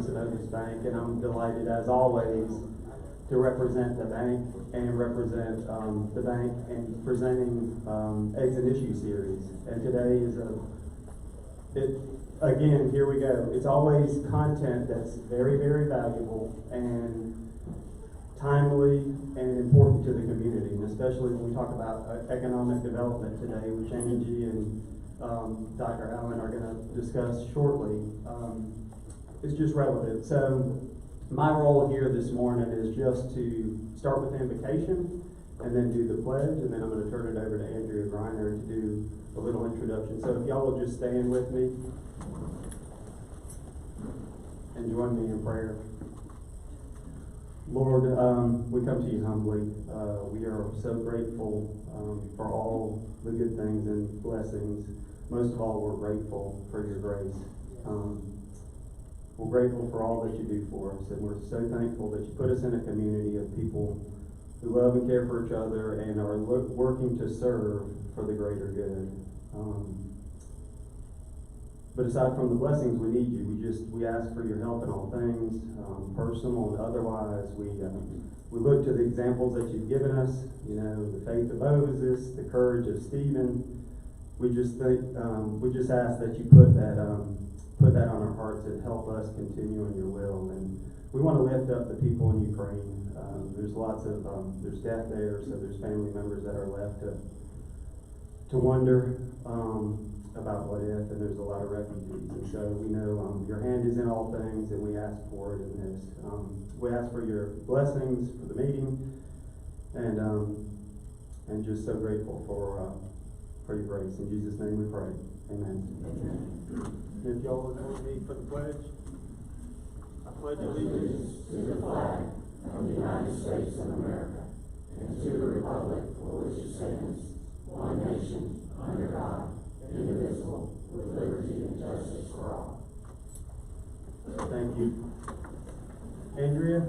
Synovus Bank, and I'm delighted, as always, to represent the bank and represent the bank in presenting Eggs and Issue series. And today is again, here we go. It's always content that's very, very valuable and timely and important to the community, and especially when we talk about economic development today, which Angie and Dr. Allen are going to discuss shortly. It's just relevant. So my role here this morning is just to start with the invocation and then do the pledge, and then I'm going to turn it over to Andrea Greiner to do a little introduction. So if y'all will just stand with me and join me in prayer. Lord, we come to you humbly. We are so grateful for all the good things and blessings. Most of all, we're grateful for your grace. We're grateful for all that you do for us, and we're so thankful that you put us in a community of people who love and care for each other and are working to serve for the greater good. But aside from the blessings, we need you. We ask for your help in all things, personal and otherwise. We look to the examples that you've given us. You know, the faith of Moses, the courage of Stephen. We just ask that you put that on our hearts and help us continue in your will. And we want to lift up the people in Ukraine. There's lots of there's death there, so there's family members that are left to wonder about what if, and there's a lot of refugees. And so we know your hand is in all things, and we ask for it in this. We ask for your blessings for the meeting, and just so grateful for your grace. In Jesus' name we pray. Amen. If y'all would join me for the pledge. I pledge allegiance to the flag of the United States of America and to the republic for which it stands, one nation, under God, indivisible, with liberty and justice for all. Thank you. Andrea,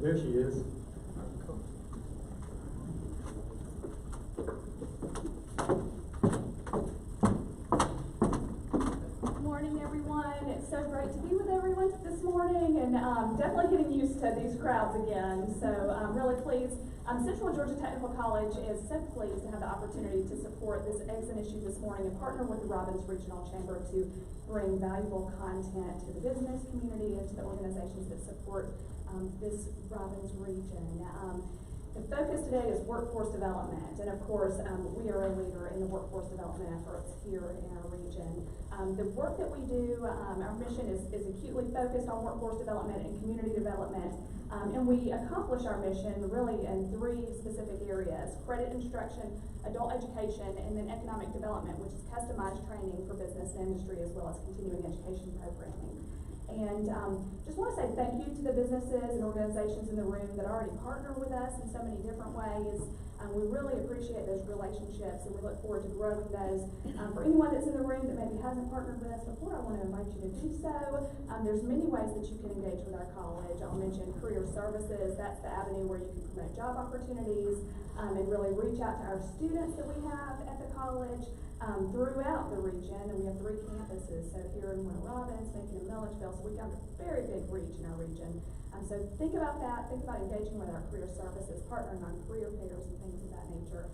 there she is. It's so great to be with everyone this morning, and definitely getting used to these crowds again. So I'm really pleased. Central Georgia Technical College is so pleased to have the opportunity to support this Eggs and Issue this morning and partner with the Robbins Regional Chamber to bring valuable content to the business community and to the organizations that support this Robbins region. The focus today is workforce development, and of course, we are a leader in the workforce development efforts here in our region. The work that we do, our mission is acutely focused on workforce development and community development, and we accomplish our mission really in three specific areas: credit instruction, adult education, and then economic development, which is customized training for business and industry, as well as continuing education programming. And just want to say thank you to the businesses and organizations in the room that already partner with us in so many different ways. We really appreciate those relationships, and we look forward to growing those. For anyone that's in the room that maybe hasn't partnered with us before, I want to invite you to do so. There's many ways that you can engage with our college. I'll mention career services. That's the avenue where you can promote job opportunities and really reach out to our students that we have at the college. Throughout the region, and we have 3 campuses, so here in Warner Robins, Macon, and Milledgeville, so we've got a very big reach in our region. So think about that, think about engaging with our career services, partnering on career fairs and things of that nature.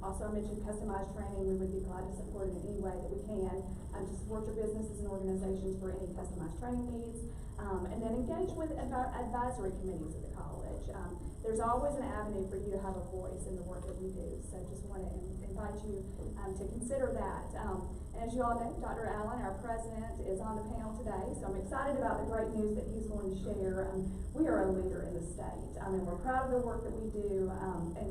Also, I mentioned customized training. We would be glad to support it in any way that we can to support your businesses and organizations for any customized training needs. And then engage with advisory committees at the college. There's always an avenue for you to have a voice in the work that we do, so just want to invite you to consider that. And as you all know, Dr. Allen, our president, is on the panel today, so I'm excited about the great news that he's going to share. We are a leader in the state. And we're proud of the work that we do, and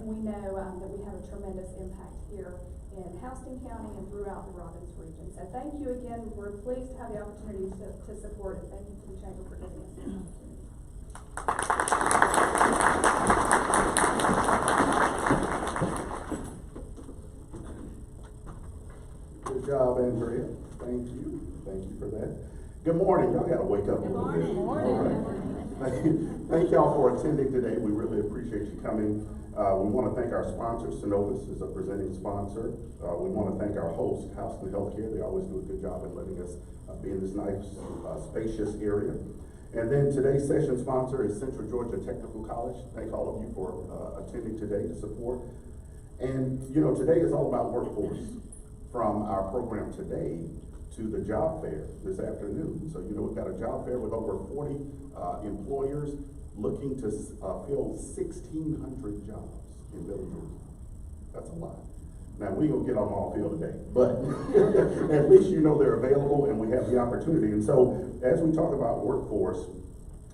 we know that we have a tremendous impact here in Houston County and throughout the Robbins region. So thank you again. We're pleased to have the opportunity to support it. Thank you to the Chamber for giving us the opportunity. Good job, Andrea. Thank you. Thank you for that. Good morning. Y'all got to wake up a little bit. Good morning. All right. Thank y'all for attending today. We really appreciate you coming. We want to thank our sponsor, Synovus is a presenting sponsor. We want to thank our host, Houston Healthcare. They always do a good job in letting us be in this nice, spacious area. And then today's session sponsor is Central Georgia Technical College. Thank all of you for attending today to support. And you know, today is all about workforce. From our program today to the job fair this afternoon. So you know, we've got a job fair with over 40 employers looking to fill 1,600 jobs in Middle Georgia. That's a lot. Now, we ain't gonna get them all filled today, but at least you know they're available and we have the opportunity. And so, as we talk about workforce,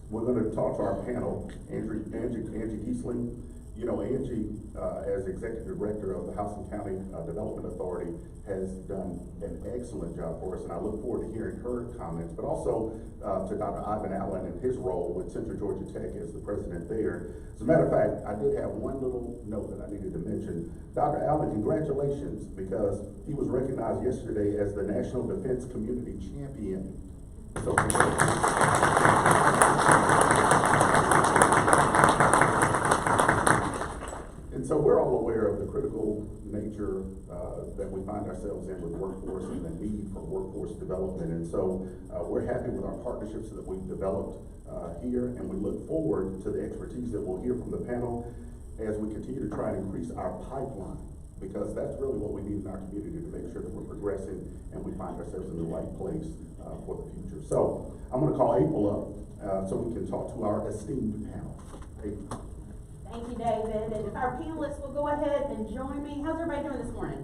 we're gonna talk to our panel, Angie Kiesling. You know, Angie, as Executive Director of the Houston County Development Authority, has done an excellent job for us, and I look forward to hearing her comments, but also to Dr. Ivan Allen and his role with Central Georgia Tech as the president there. As a matter of fact, I did have one little note that I needed to mention. Dr. Allen, congratulations, because he was recognized yesterday as the National Defense Community Champion. So, and so we're all aware of the critical nature that we find ourselves in with workforce and the need for workforce development. And so we're happy with our partnerships that we've developed here, and we look forward to the expertise that we'll hear from the panel as we continue to try and increase our pipeline, because that's really what we need in our community to make sure that we're progressing and we find ourselves in the right place for the future. So I'm going to call April up so we can talk to our esteemed panel. April. Thank you, David. And if our panelists will go ahead and join me. How's everybody doing this morning?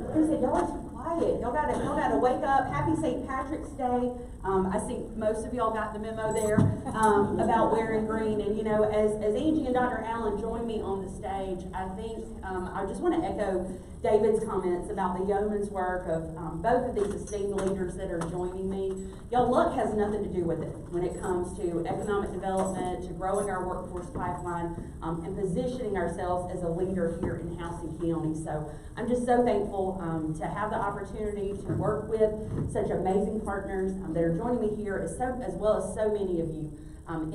I said, y'all are too quiet. Y'all gotta wake up. Happy St. Patrick's Day. I think most of y'all got the memo there about wearing green. And you know, as Angie and Dr. Allen join me on the stage, I think I just want to echo David's comments about the yeoman's work of both of these esteemed leaders that are joining me. Y'all, luck has nothing to do with it when it comes to economic development, to growing our workforce pipeline, and positioning ourselves as a leader here in Houston County. So I'm just so thankful to have the opportunity to work with such amazing partners that are joining me here, as well as so many of you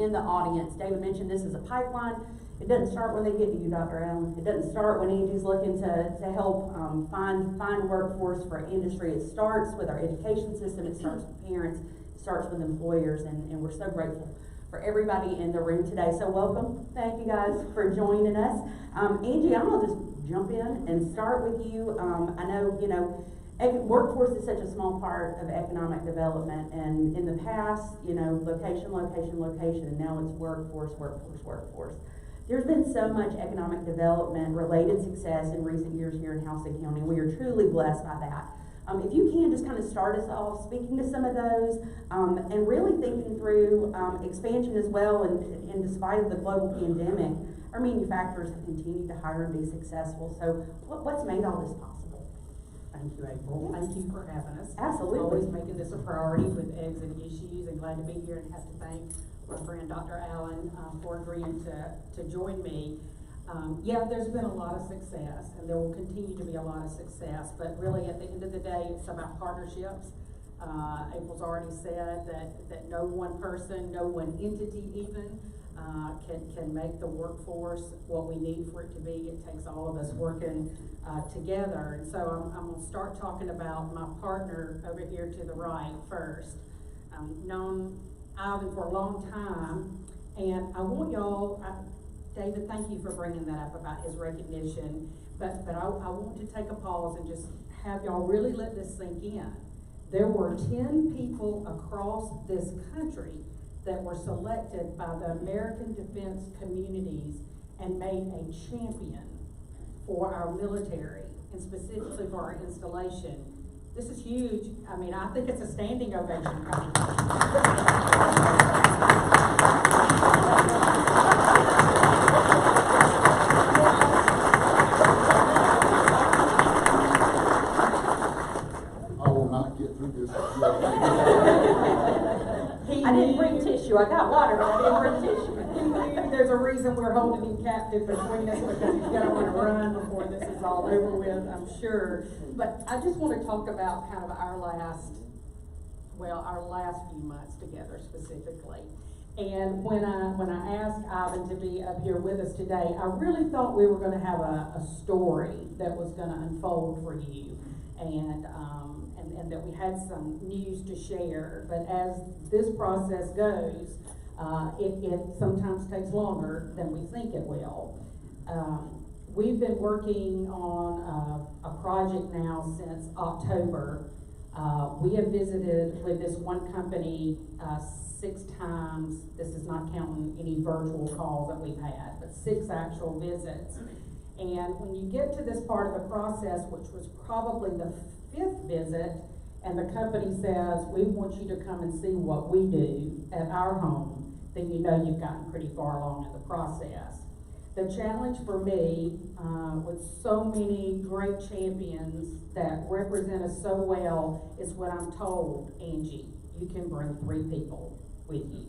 in the audience. David mentioned this is a pipeline. It doesn't start when they get to you, Dr. Allen. It doesn't start when Angie's looking to help find workforce for industry. It starts with our education system. It starts with parents. It starts with employers, and we're so grateful for everybody in the room today. So welcome. Thank you guys for joining us. Angie, I'm gonna just jump in and start with you. I know, you know, workforce is such a small part of economic development, and in the past, you know, location, and now it's workforce. There's been so much economic development, related success in recent years here in Houston County. We are truly blessed by that. If you can just kind of start us off speaking to some of those, and really thinking through expansion as well, and despite of the global pandemic, our manufacturers have continued to hire and be successful. So what's made all this possible? Thank you, April. Thank you for having us. Absolutely. Always making this a priority with eggs and issues, and glad to be here, and have to thank my friend Dr. Allen for agreeing to join me. Yeah, there's been a lot of success, and there will continue to be a lot of success, but really at the end of the day, it's about partnerships. April's already said that no one person, no one entity even, can make the workforce what we need for it to be. It takes all of us working together. And so I'm going to start talking about my partner over here to the right first. I've known Ivan for a long time, and I want y'all, David, thank you for bringing that up about his recognition, but I want to take a pause and just have y'all really let this sink in. There were 10 people across this country that were selected by the American Defense Communities and made a champion for our military, and specifically for our installation. This is huge. I mean, I think it's a standing ovation. I will not get through this. I didn't bring tissue. I got water, but I didn't bring tissue. There's a reason we're holding him captive between us, because he's gonna want to run before this is all over with, I'm sure. But I just want to talk about kind of our last few months together specifically. And when I asked Ivan to be up here with us today, I really thought we were gonna have a story that was gonna unfold for you, and that we had some news to share. But as this process goes, it sometimes takes longer than we think it will. We've been working on a project now since October. We have visited with this one company 6 times. This is not counting any virtual calls that we've had, but 6 actual visits. And when you get to this part of the process, which was probably the 5th visit, and the company says, we want you to come and see what we do at our home, then you know you've gotten pretty far along in the process. The challenge for me, with so many great champions that represent us so well, is what I'm told, Angie, you can bring 3 people with you.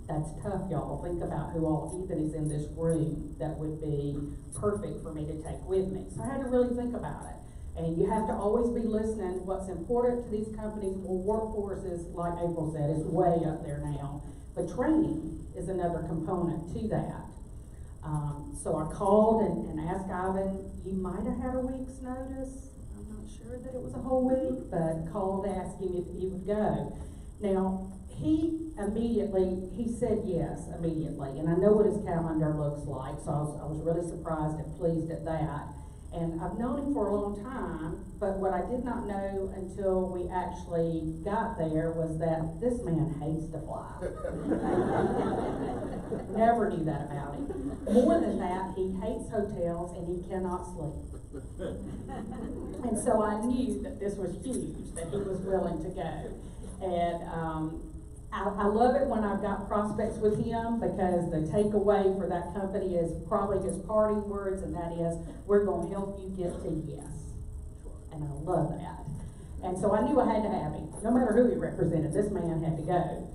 That's tough, y'all. Think about who all even is in this room that would be perfect for me to take with me. So I had to really think about it. And you have to always be listening. What's important to these companies, well, workforces, like April said, is way up there now. But training is another component to that. So I called and asked Ivan, you might have had a week's notice. I'm not sure that it was a whole week, but called to ask him if he would go. Now, he said yes immediately, and I know what his calendar looks like, so I was really surprised and pleased at that. And I've known him for a long time, but what I did not know until we actually got there was that this man hates to fly. Never knew that about him. More than that, he hates hotels and he cannot sleep. And so I knew that this was huge, that he was willing to go. And I love it when I've got prospects with him, because the takeaway for that company is probably his parting words, and that is, we're going to help you get to yes. And I love that. And so I knew I had to have him. No matter who he represented, this man had to go.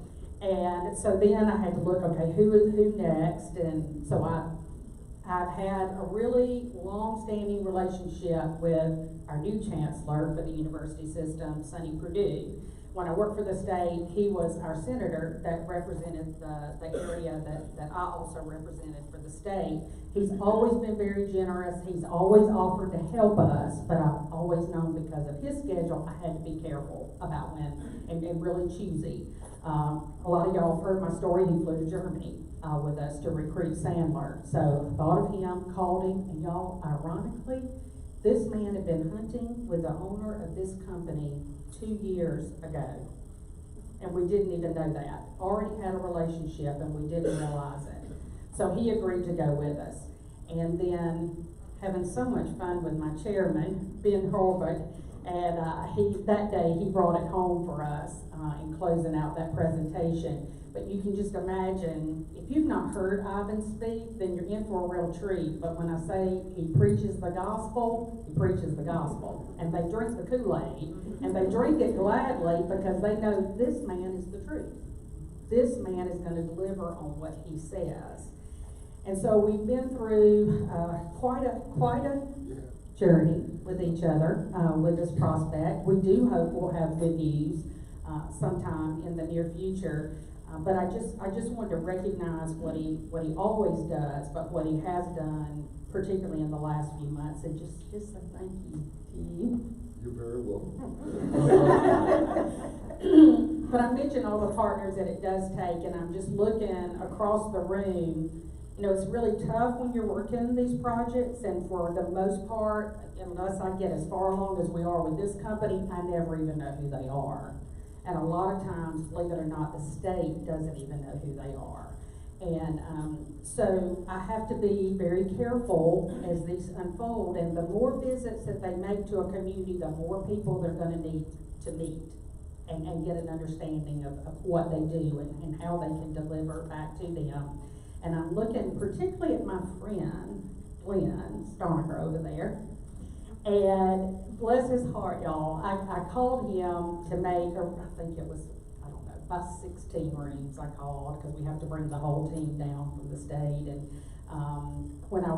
And so then I had to look, okay, who next? And so I've had a really long-standing relationship with our new chancellor for the university system, Sonny Perdue. When I worked for the state, he was our senator that represented the area that I also represented for the state. He's always been very generous. He's always offered to help us, but I've always known because of his schedule, I had to be careful about when, and really choosy. A lot of y'all have heard my story. He flew to Germany with us to recruit Sandler. So thought of him, called him, and y'all, ironically, this man had been hunting with the owner of this company 2 years ago, and we didn't even know that. Already had a relationship, and we didn't realize it. So he agreed to go with us. And then, having so much fun with my chairman, Ben Horvath, and that day he brought it home for us in closing out that presentation. But you can just imagine, if you've not heard Ivan speak, then you're in for a real treat. But when I say he preaches the gospel, he preaches the gospel. And they drink the Kool-Aid, and they drink it gladly because they know this man is the truth. This man is going to deliver on what he says. And so we've been through quite a journey with each other, with this prospect. We do hope we'll have good news sometime in the near future. But I just wanted to recognize what he always does, but what he has done, particularly in the last few months, and just say thank you to you. You're very welcome. But I mentioned all the partners that it does take, and I'm just looking across the room. You know, it's really tough when you're working these projects, and for the most part, unless I get as far along as we are with this company, I never even know who they are. And a lot of times, believe it or not, the state doesn't even know who they are. And so I have to be very careful as these unfold. And the more visits that they make to a community, the more people they're going to need to meet and get an understanding of what they do and how they can deliver back to them. And I'm looking particularly at my friend, Glenn Stonecker over there. And bless his heart, y'all, I called him to make, I think it was, I don't know, about 16 rooms I called, because we have to bring the whole team down from the state. And when I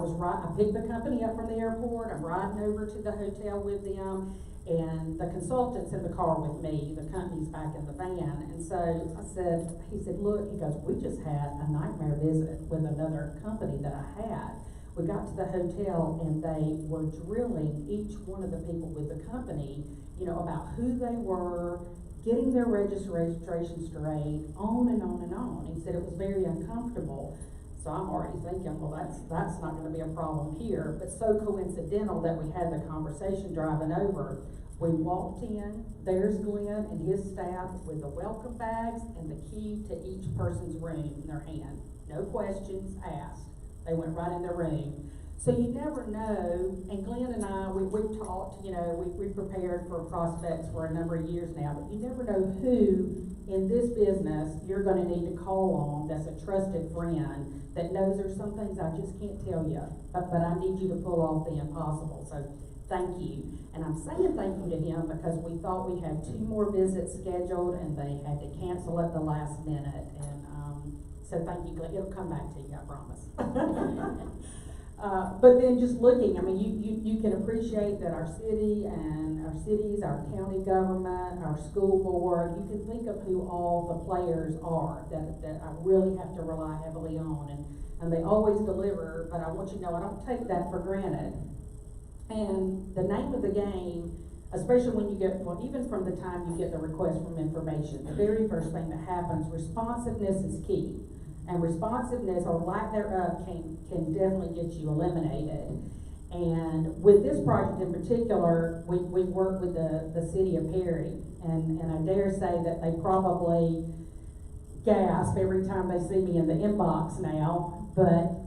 picked the company up from the airport, I'm riding over to the hotel with them, And the consultant's in the car with me, the company's back in the van, and so he said, look, he goes, we just had a nightmare visit with another company that I had. We got to the hotel and they were drilling each one of the people with the company, you know, about who they were, getting their registration straight, on and on and on. He said it was very uncomfortable. So I'm already thinking, well, that's not gonna be a problem here. But so coincidental that we had the conversation driving over. We walked in, there's Glenn and his staff with the welcome bags and the key to each person's room in their hand. No questions asked. They went right in their room. So you never know, and Glenn and I, we've talked, you know, we've prepared for prospects for a number of years now, but you never know who in this business you're gonna need to call on that's a trusted friend that knows there's some things I just can't tell you, but I need you to pull off the impossible. So thank you. And I'm saying thank you to him because we thought we had 2 more visits scheduled and they had to cancel at the last minute. And so thank you, Glenn. It'll come back to you, I promise. But then just looking, I mean, you can appreciate that our city and our cities, our county government, our school board, you can think of who all the players are that I really have to rely heavily on. And they always deliver, but I want you to know I don't take that for granted. And the name of the game, especially when you get, well, even from the time you get the request from information, the very first thing that happens, responsiveness is key. And responsiveness or lack thereof can definitely get you eliminated. And with this project in particular, we worked with the city of Perry, and I dare say that they probably gasp every time they see me in the inbox now, but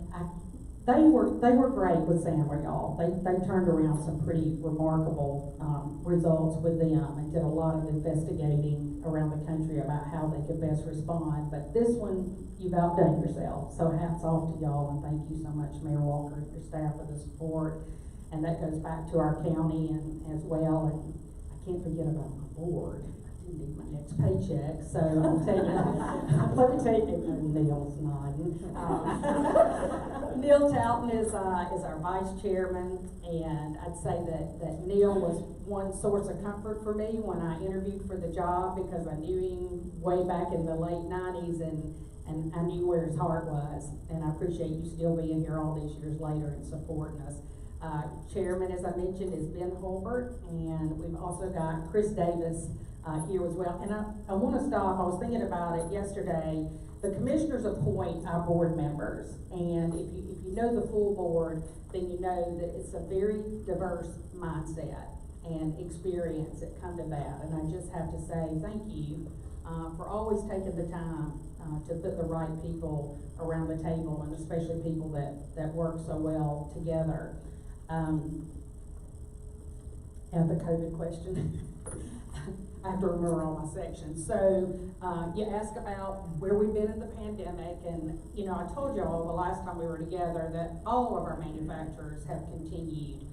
they were great with Samra, y'all. They turned around some pretty remarkable results with them and did a lot of investigating around the country about how they could best respond. But this one, you've outdone yourself. So hats off to y'all, and thank you so much, Mayor Walker, and your staff for the support. And that goes back to our county and as well. And I can't forget about my board. I do need my next paycheck, so I'm taking. Let me take it. Neil's nodding. Neil Talton is our vice chairman, and I'd say that Neil was one source of comfort for me when I interviewed for the job because I knew him way back in the late 90s and I knew where his heart was. And I appreciate you still being here all these years later and supporting us. Chairman, as I mentioned, is Ben Holbert, and we've also got Chris Davis here as well. And I want to stop. I was thinking about it yesterday. The commissioners appoint our board members, and if you know the full board, then you know that it's a very diverse mindset and experience that come to that. And I just have to say thank you for always taking the time to put the right people around the table, and especially people that work so well together. And the COVID question. I have to remember all my sections. So you ask about where we've been in the pandemic, and you know, I told y'all the last time we were together that all of our manufacturers have continued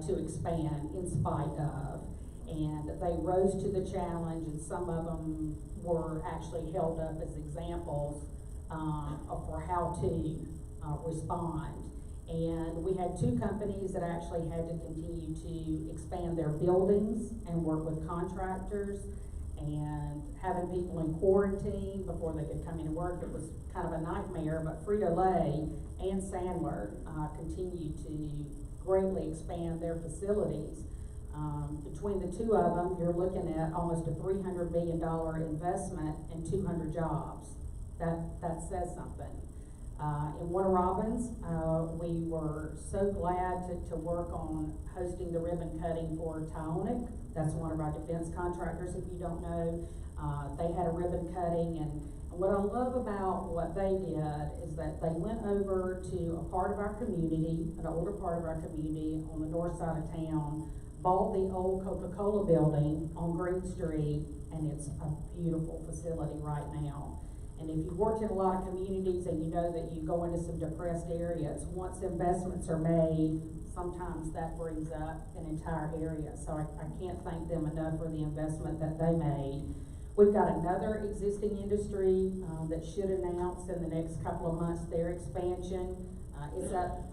to expand in spite of, and they rose to the challenge, and some of them were actually held up as examples for how to respond. And we had 2 companies that actually had to continue to expand their buildings and work with contractors and having people in quarantine before they could come in and work. It was kind of a nightmare, but Frito-Lay and Sandler continued to greatly expand their facilities. Between the 2 of them, you're looking at almost a $300 million investment and 200 jobs. That says something. In Warner Robins, we were so glad to work on hosting the ribbon cutting for Tionic. That's one of our defense contractors, if you don't know. They had a ribbon cutting, and what I love about what they did is that they went over to a part of our community, an older part of our community on the north side of town, bought the old Coca-Cola building on Green Street, and it's a beautiful facility right now. And if you've worked in a lot of communities and you know that you go into some depressed areas, once investments are made, sometimes that brings up an entire area. So I can't thank them enough for the investment that they made. We've got another existing industry that should announce in the next couple of months their expansion.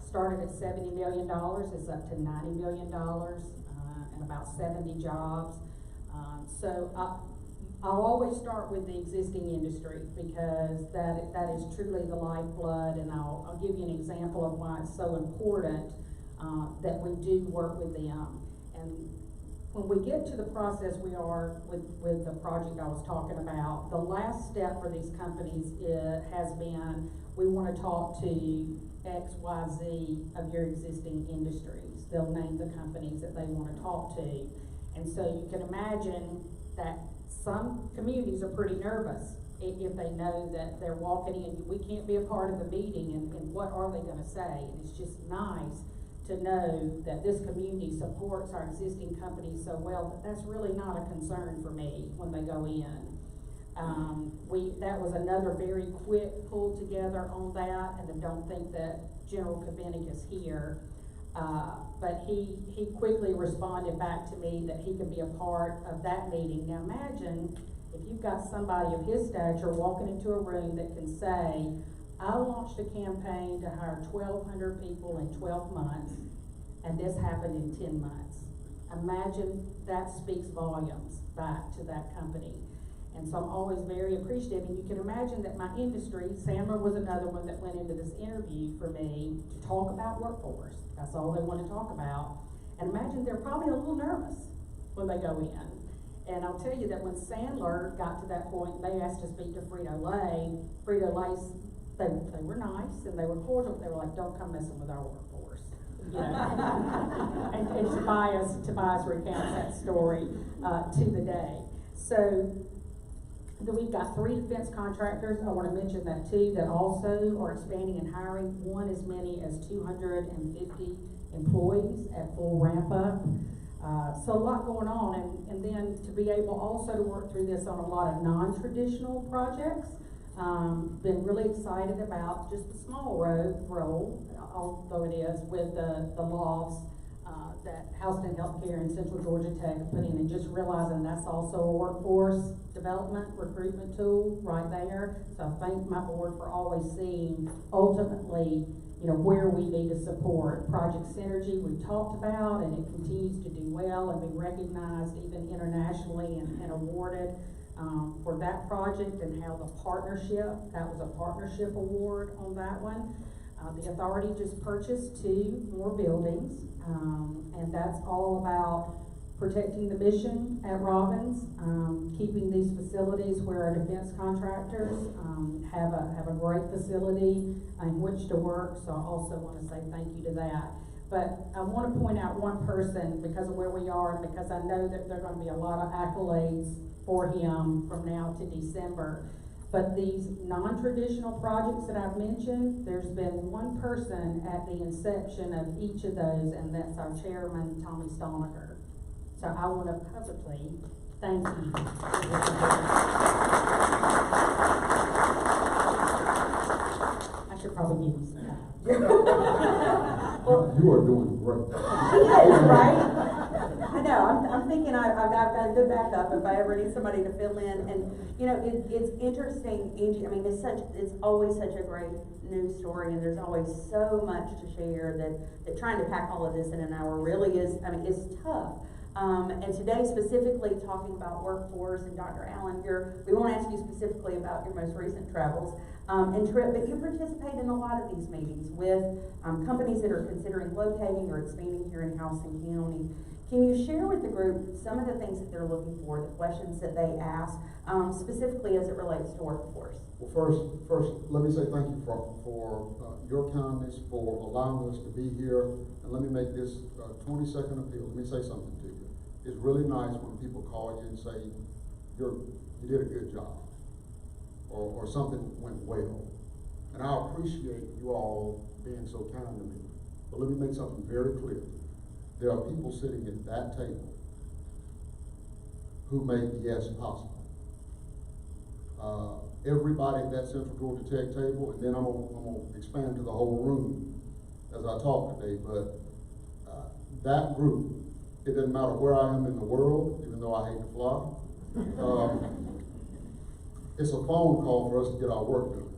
Started at $70 million, it's up to $90 million. And and about 70 jobs. So I'll always start with the existing industry because that is truly the lifeblood, and I'll give you an example of why it's so important that we do work with them. And when we get to the process we are with the project I was talking about, the last step for these companies has been, we want to talk to X, Y, Z of your existing industries. They'll name the companies that they want to talk to. And so you can imagine that some communities are pretty nervous if they know that they're walking in, we can't be a part of the meeting, and what are they going to say? And it's just nice to know that this community supports our existing companies so well, but that's really not a concern for me when they go in. That was another very quick pull together on that, and I don't think that General Kavinik is here. But he quickly responded back to me that he could be a part of that meeting. Now imagine if you've got somebody of his stature walking into a room that can say, I launched a campaign to hire 1,200 people in 12 months, and this happened in 10 months. Imagine that speaks volumes back to that company. And so I'm always very appreciative, and you can imagine that my industry, Sandler was another one that went into this interview for me to talk about workforce. That's all they want to talk about. And imagine they're probably a little nervous when they go in. And I'll tell you that when Sandler got to that point, they asked to speak to Frito-Lay. Frito-Lay, they were nice and they were cordial, but they were like, don't come messing with our workforce. You know? and Tobias recounts that story to the day. So we've got 3 defense contractors, I want to mention that too, that also are expanding and hiring one as many as 250 employees at full ramp up. So a lot going on, and then to be able also to work through this on a lot of non-traditional projects. Been really excited about just the small role, although it is, with the lofts that Houston Healthcare and Central Georgia Tech put in, and just realizing that's also a workforce development recruitment tool right there. So I thank my board for always seeing ultimately, you know, where we need to support. Project Synergy we've talked about, and it continues to do well and be recognized even internationally and awarded for that project, and how the partnership, that was a partnership award on that one. The authority just purchased 2 more buildings, and that's all about protecting the mission at Robbins, keeping these facilities where our defense contractors have a great facility in which to work. So I also want to say thank you to that. But I want to point out one person because of where we are, and because I know that there are going to be a lot of accolades for him from now to December. But these non-traditional projects that I've mentioned, there's been one person at the inception of each of those, and that's our chairman, Tommy Stoniker. So I want to publicly thank you. I should probably give you some time. You are doing great. Yes, right? I know, I'm thinking I've got a good backup if I ever need somebody to fill in. And, you know, it's interesting, Angie, I mean, it's always such a great news story, and there's always so much to share that trying to pack all of this in an hour really is, I mean, it's tough. And today, specifically talking about workforce, and Dr. Allen, we won't ask you specifically about your most recent travels and trip, but you participate in a lot of these meetings with companies that are considering locating or expanding here in Houston County. Can you share with the group some of the things that they're looking for, the questions that they ask, specifically as it relates to workforce? Well, first, let me say thank you for your kindness, for allowing us to be here. And let me make this 20-second appeal. Let me say something to you. It's really nice when people call you and say, you did a good job, or something went well. And I appreciate you all being so kind to me. But let me make something very clear. There are people sitting at that table who make yes possible. Everybody at that Central Georgia Tech table, and then I'm gonna expand to the whole room as I talk today, but that group, it doesn't matter where I am in the world, even though I hate to fly, it's a phone call for us to get our work done.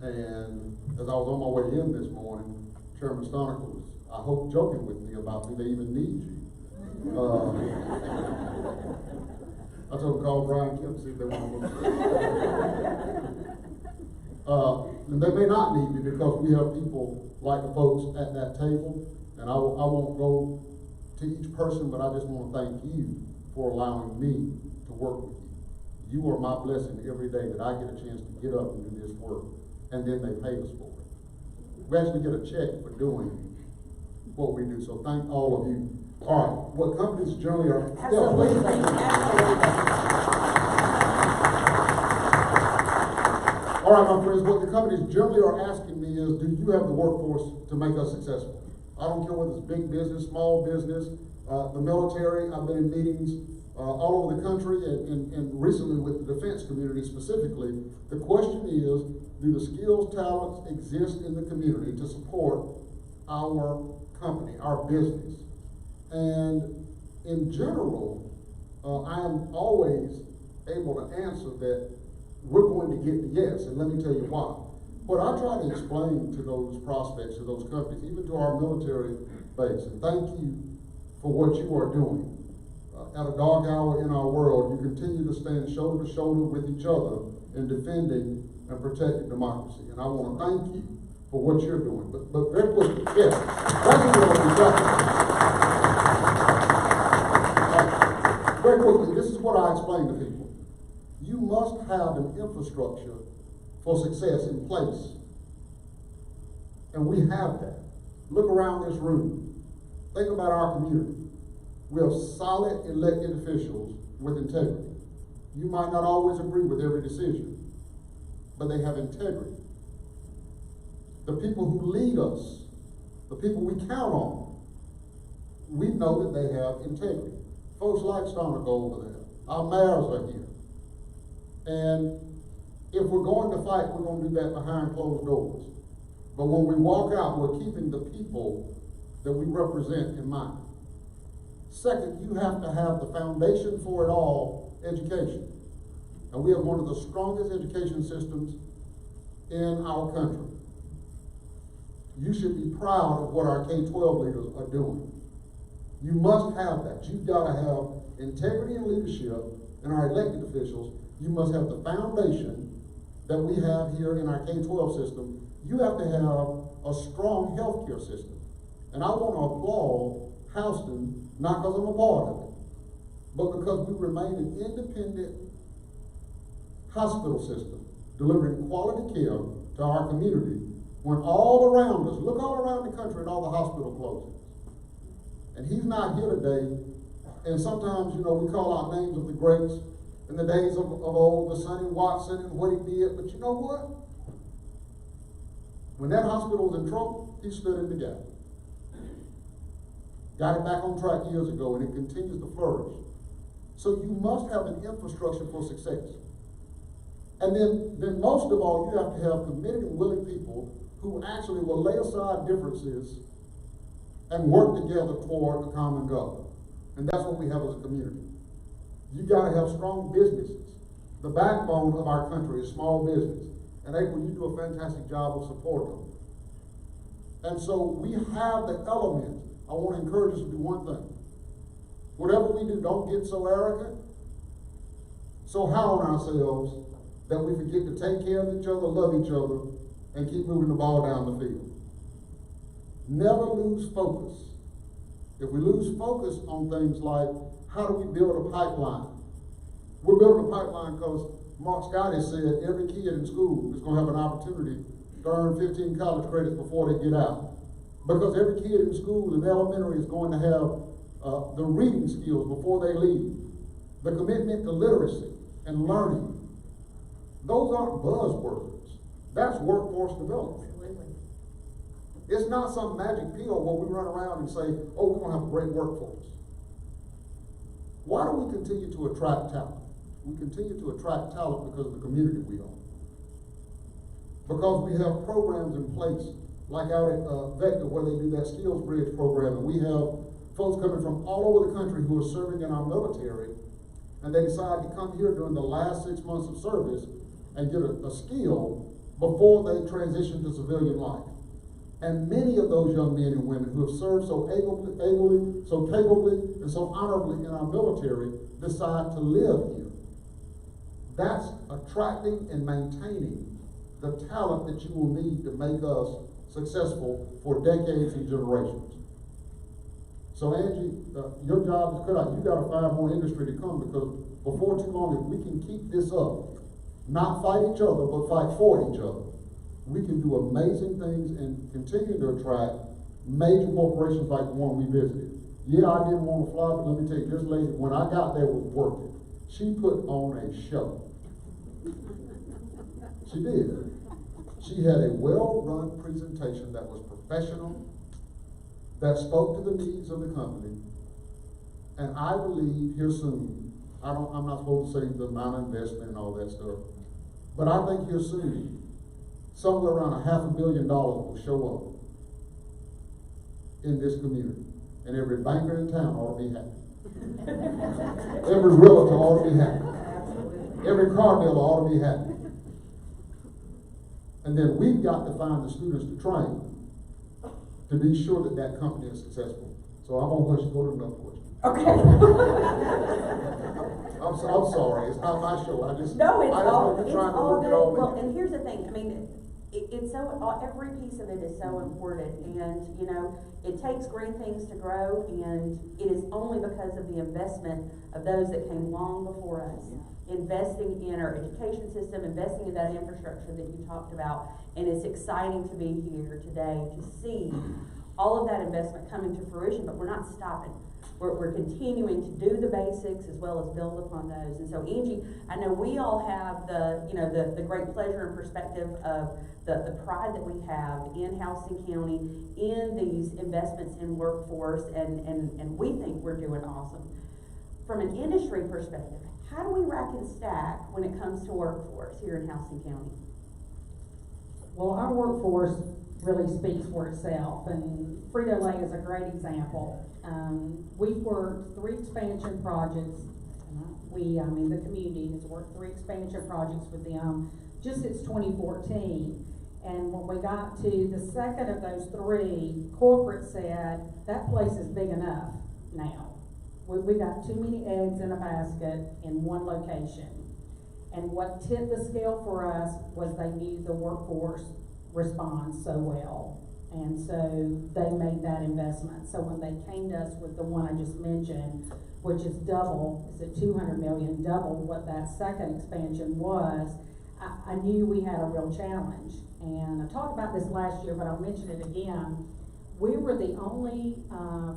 And as I was on my way in this morning, Chairman Stoniker was, I hope, joking with me about do they even need you? I told them call Brian Kemp, see if they want to. And they may not need me because we have people like the folks at that table, and I won't go to each person, but I just want to thank you for allowing me to work with you. You are my blessing every day that I get a chance to get up and do this work, and then they pay us for it. We actually get a check for doing what we do, so thank all of you. All right, what companies generally are... Absolutely, absolutely. All right, my friends, what the companies generally are asking me is, do you have the workforce to make us successful? I don't care whether it's big business, small business, the military. I've been in meetings all over the country and recently with the defense community specifically. The question is, do the skills, talents exist in the community to support our company, our business? And in general, I am always able to answer that we're going to get the yes, and let me tell you why. What I try to explain to those prospects, to those companies, even to our military base, and thank you for what you are doing. At a dark hour in our world, you continue to stand shoulder to shoulder with each other in defending and protecting democracy. And I want to thank you for what you're doing. But very quickly, yes, very quickly, this is what I explain to people. You must have an infrastructure for success in place. And we have that. Look around this room. Think about our community. We have solid elected officials with integrity. You might not always agree with every decision, but they have integrity. The people who lead us, the people we count on, we know that they have integrity. Folks like Stonico over there. Our mayors are here. And if we're going to fight, we're going to do that behind closed doors. But when we walk out, we're keeping the people that we represent in mind. Second, you have to have the foundation for it all, education. And we have one of the strongest education systems in our country. You should be proud of what our K-12 leaders are doing. You must have that. You've got to have integrity and leadership in our elected officials. You must have the foundation that we have here in our K-12 system. You have to have a strong healthcare system. And I want to applaud Houston, not because I'm a part of it, but because we remain an independent hospital system, delivering quality care to our community when all around us, look all around the country at all the hospital closings. And he's not here today, and sometimes, we call out names of the greats in the days of old, the Sonny Watson and what he did, but you know what? When that hospital was in trouble, he stood in the gap. Got it back on track years ago, and it continues to flourish. So you must have an infrastructure for success. And then most of all, you have to have committed and willing people who actually will lay aside differences and work together toward a common goal. And that's what we have as a community. You gotta have strong businesses. The backbone of our country is small business. And April, you do a fantastic job of supporting them. And so we have the element. I want to encourage us to do one thing. Whatever we do, don't get so arrogant, so high on ourselves that we forget to take care of each other, love each other, and keep moving the ball down the field. Never lose focus. If we lose focus on things like, how do we build a pipeline? We're building a pipeline because Mark Scott has said every kid in school is going to have an opportunity to earn 15 college credits before they get out. Because every kid in school in elementary is going to have the reading skills before they leave. The commitment to literacy and learning. Those aren't buzzwords. That's workforce development. Absolutely. It's not some magic pill where we run around and say, oh, we're going to have a great workforce. Why do we continue to attract talent? We continue to attract talent because of the community we are. Because we have programs in place, like out at Vector, where they do that Skills Bridge program, and we have folks coming from all over the country who are serving in our military, and they decide to come here during the last 6 months of service and get a skill before they transition to civilian life. And many of those young men and women who have served so ably, so capably, and so honorably in our military decide to live here. That's attracting and maintaining the talent that you will need to make us successful for decades and generations. So Angie, your job is cut out. You gotta find more industry to come, because before too long, if we can keep this up, not fight each other, but fight for each other, we can do amazing things and continue to attract major corporations like the one we visited. Yeah, I didn't want to fly, but let me tell you, this lady, when I got there, was working. She put on a show. She did. She had a well-run presentation that was professional, that spoke to the needs of the company, and I believe here soon, I'm not supposed to say the amount of investment and all that stuff, but I think here soon, somewhere around $500 million will show up in this community. And every banker in town ought to be happy. Every realtor ought to be happy. Every car dealer ought to be happy. And then we've got to find the students to train to be sure that that company is successful. So I'm going to go to another question. Okay. I'm sorry, it's not my show. I just No, it's I all, just it's trying to all work good. it all Well, in. and here's the thing, I mean, it's so, every piece of it is so important, and, you know, it takes great things to grow, and it is only because of the investment of those that came long before us. Investing in our education system, investing in that infrastructure that you talked about, and it's exciting to be here today to see all of that investment coming to fruition, but we're not stopping. We're continuing to do the basics as well as build upon those. And so Angie, I know we all have the great pleasure and perspective of the pride that we have in Houston County in these investments in workforce, and we think we're doing awesome. From an industry perspective, how do we rack and stack when it comes to workforce here in Houston County? Well, our workforce really speaks for itself, and Frito-Lay is a great example. We've worked 3 expansion projects. The community has worked 3 expansion projects with them just since 2014. And when we got to the second of those 3, corporate said, that place is big enough now. We got too many eggs in a basket in one location. And what tipped the scale for us was they knew the workforce responds so well. And so they made that investment. So when they came to us with the one I just mentioned, which is double, it's at $200 million, double what that second expansion was, I knew we had a real challenge. And I talked about this last year, but I'll mention it again. We were the only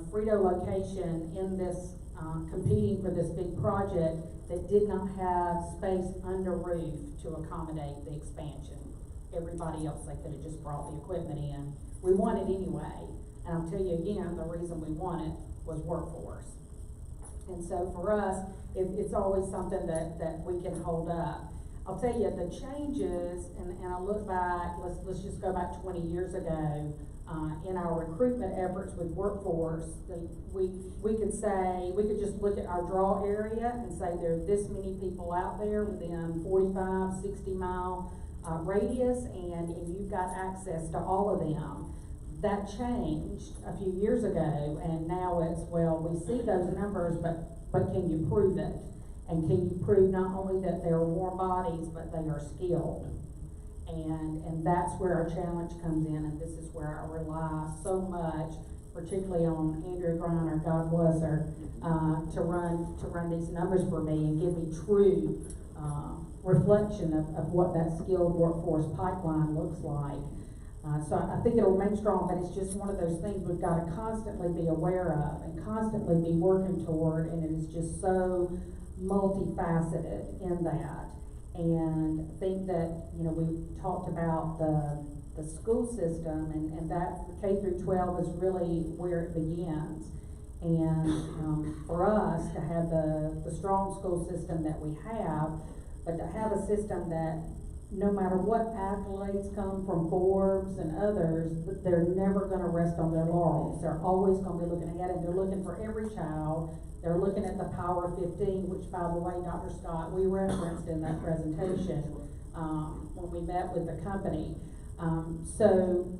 Frito location in this competing for this big project that did not have space under roof to accommodate the expansion. Everybody else, they could have just brought the equipment in. We won it anyway, and I'll tell you again, the reason we won it was workforce. And so for us, it's always something that we can hold up. I'll tell you, the changes, and I look back, let's just go back 20 years ago, in our recruitment efforts with workforce, we could just look at our draw area and say there are this many people out there within 45, 60 mile radius, and you've got access to all of them. That changed a few years ago, and now it's, well, we see those numbers, but can you prove it? And can you prove not only that there are warm bodies, but they are skilled? And that's where our challenge comes in, and this is where I rely so much, particularly on Andrea Griner, God bless her, to run these numbers for me and give me true reflection of what that skilled workforce pipeline looks like. So I think it'll remain strong, but it's just one of those things we've got to constantly be aware of and constantly be working toward, and it is just so multifaceted in that. And I think that, we talked about the school system, and that K through 12 is really where it begins. And for us to have the strong school system that we have, but to have a system that no matter what accolades come from Forbes and others, they're never going to rest on their laurels. They're always going to be looking ahead, and they're looking for every child. They're looking at the Power of 15, which, by the way, Dr. Scott, we referenced in that presentation when we met with the company. So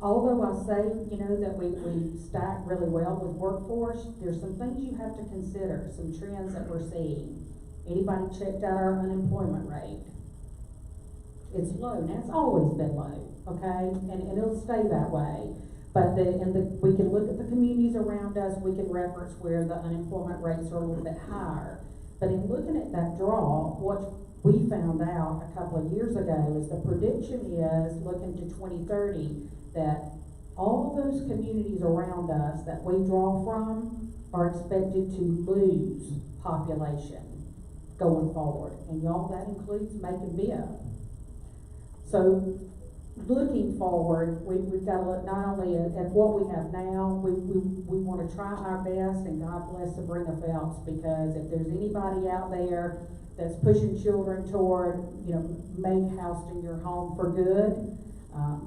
although I say, you know, that we stack really well with workforce, there's some things you have to consider, some trends that we're seeing. Anybody checked out our unemployment rate? It's low, now it's always been low, okay, and it'll stay that way. But we can look at the communities around us, we can reference where the unemployment rates are a little bit higher. But in looking at that draw, what we found out a couple of years ago is the prediction is, looking to 2030, that all those communities around us that we draw from are expected to lose population going forward. And y'all, that includes Macon Bibb. So, looking forward, we've got to look not only at what we have now, we want to try our best, and God bless Sabrina Phelps, because if there's anybody out there that's pushing children toward, you know, make Houston your home for good,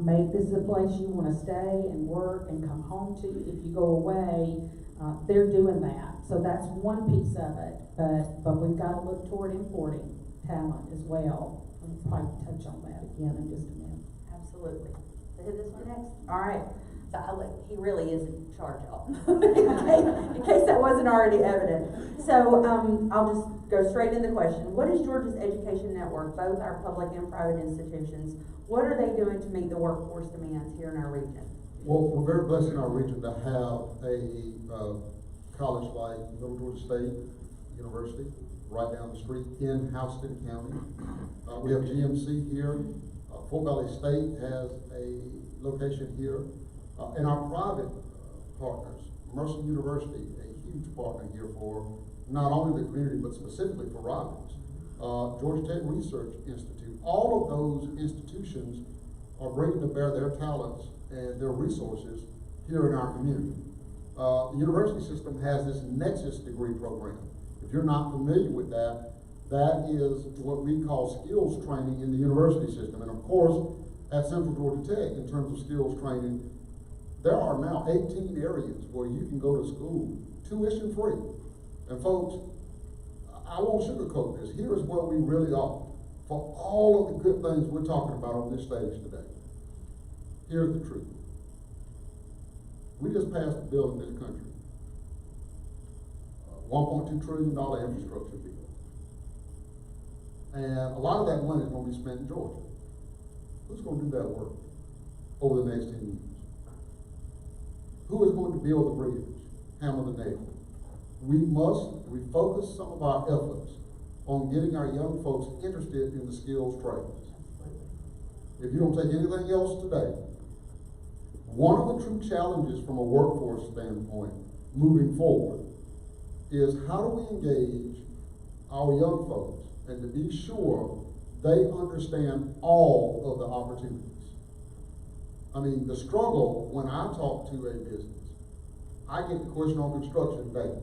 make this a place you want to stay and work and come home to if you go away, they're doing that. So that's one piece of it, but we've got to look toward importing talent as well. We'll probably touch on that again in just a minute. Absolutely. So hit this one next. All right. So he really is in charge, y'all. in case that wasn't already evident. So I'll just go straight into the question. What is Georgia's education network, both our public and private institutions? What are they doing to meet the workforce demands here in our region? Well, we're very blessed in our region to have a college like Middle Georgia State University right down the street in Houston County. We have GMC here. Fort Valley State has a location here. And our private partners, Mercer University, a huge partner here for not only the community, but specifically for Robbins. Georgia Tech Research Institute, all of those institutions are bringing to bear their talents and their resources here in our community. The university system has this Nexus degree program. If you're not familiar with that, that is what we call skills training in the university system. And of course, at Central Georgia Tech, in terms of skills training, there are now 18 areas where you can go to school tuition free. And folks, I won't sugarcoat this. Here is where we really are. For all of the good things we're talking about on this stage today, here's the truth. We just passed a bill in this country, $1.2 trillion infrastructure bill. And a lot of that money is going to be spent in Georgia. Who's going to do that work over the next 10 years? Who is going to build the bridge, hammer the nail? We must refocus some of our efforts on getting our young folks interested in the skills trades. If you don't take anything else today, one of the true challenges from a workforce standpoint moving forward is how do we engage our young folks and to be sure they understand all of the opportunities. I mean, the struggle when I talk to a business, I get the question on construction daily.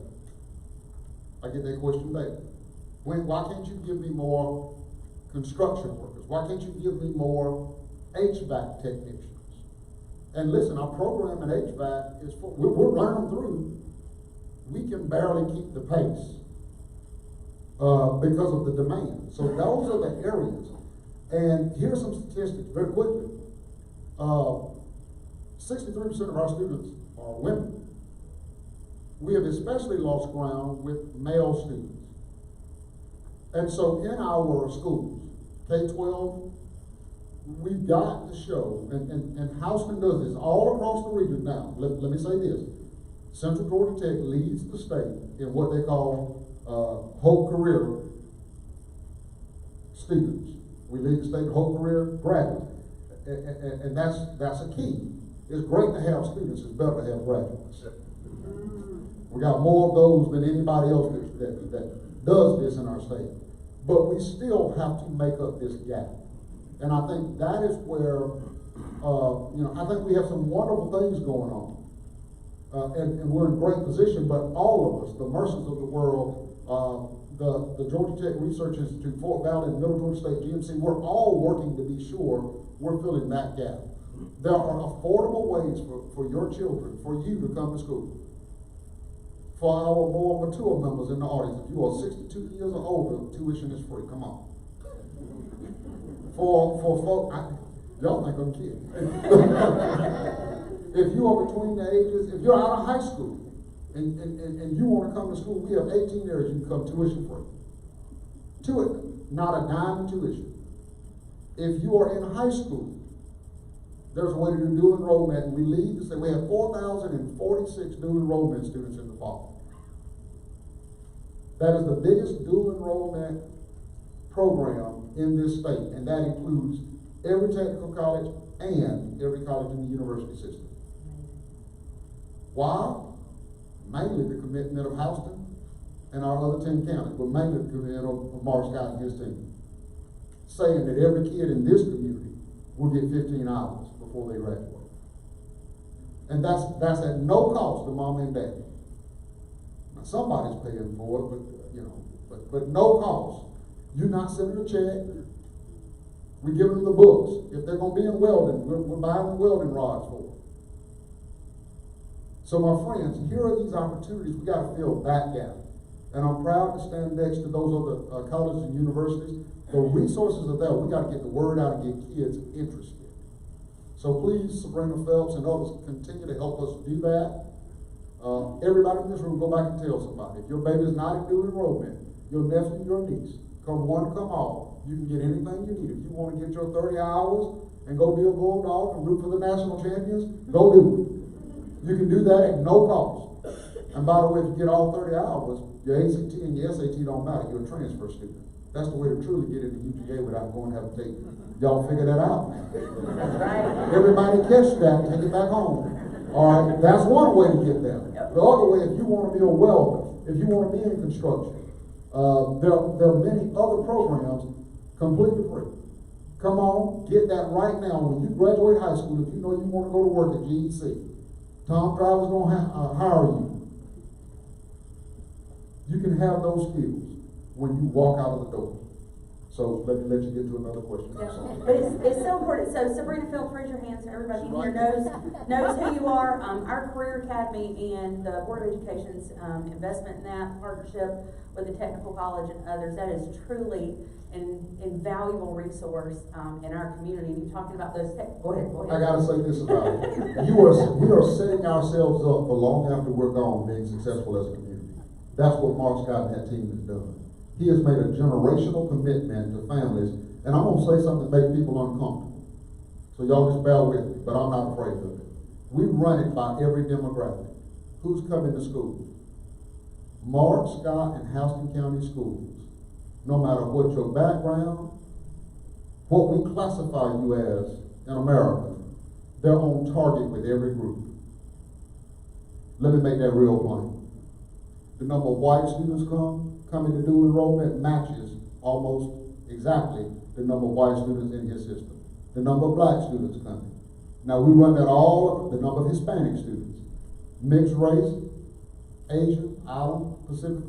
I get that question daily. Why can't you give me more construction workers? Why can't you give me more HVAC technicians? And listen, our program in HVAC is we're running them through. We can barely keep the pace because of the demand. So those are the areas. And here's some statistics very quickly. 63% of our students are women. We have especially lost ground with male students. And so in our schools, K-12, we've got to show, and Houston does this all across the region now. Let me say this. Central Georgia Tech leads the state in what they call Hope Career students. We lead the state in Hope Career graduates. And that's a key. It's great to have students, it's better to have graduates. We got more of those than anybody else that does this in our state. But we still have to make up this gap. And I think that is where, I think we have some wonderful things going on. And we're in great position, but all of us, the Mercers of the world, the Georgia Tech Research Institute, Fort Valley, and Middle Georgia State GMC, we're all working to be sure we're filling that gap. There are affordable ways for your children, for you to come to school. For our more mature members in the audience, if you are 62 years or older, tuition is free. Come on. For folk, Y'all think I'm kidding. If you are between the ages, if you're out of high school and you want to come to school, we have 18 areas you can come tuition free. Not a dime in tuition. If you are in high school, there's a way to do dual enrollment, and we lead to say we have 4,046 dual enrollment students in the fall. That is the biggest dual enrollment program in this state, and that includes every technical college and every college in the university system. Why? Mainly the commitment of Houston and our other 10 counties, but mainly the commitment of Mark Scott and his team, saying that every kid in this community will get 15 hours before they graduate. And that's at no cost to mom and dad. Now somebody's paying for it, but no cost. You're not sending a check. We give them the books. If they're going to be in welding, we're buying the welding rods for them. So my friends, here are these opportunities. We got to fill that gap. And I'm proud to stand next to those other colleges and universities. The resources are there. We got to get the word out and get kids interested. So please, Sabrina Phelps and others, continue to help us do that. Everybody in this room, go back and tell somebody. If your baby is not in dual enrollment, your nephew, your niece, come one, come all. You can get anything you need. If you want to get your 30 hours and go be a bulldog and root for the national champions, go do it. You can do that at no cost. And by the way, if you get all 30 hours, your ACT and your SAT don't matter. You're a transfer student. That's the way to truly get into UGA without going to have to take. Y'all figure that out now. That's right. Everybody catch that and take it back home. All right, that's one way to get there. The other way, if you want to be a welder, if you want to be in construction, there are many other programs completely free. Come on, get that right now. When you graduate high school, if you know you want to go to work at GEC, Tom Driver's going to hire you. You can have those skills when you walk out of the door. So let me let you get to another question. Yeah. But it's so important. So Sabrina Phelps, raise your hand so everybody in here knows who you are. Our Career Academy and the Board of Education's investment in that partnership with the Technical College and others, that is truly an invaluable resource in our community. You're talking about those go ahead. I gotta say this about it. We are setting ourselves up for long after we're gone being successful as a community. That's what Mark Scott and that team has done. He has made a generational commitment to families, and I'm going to say something that makes people uncomfortable. So y'all just bear with me, but I'm not afraid of it. We run it by every demographic. Who's coming to school? Mark Scott and Houston County Schools. No matter what your background, what we classify you as in America, they're on target with every group. Let me make that real plain. The number of white students coming to dual enrollment matches almost exactly the number of white students in his system. The number of black students coming. Now we run that all, the number of Hispanic students. Mixed race, Asian, Island, Pacific,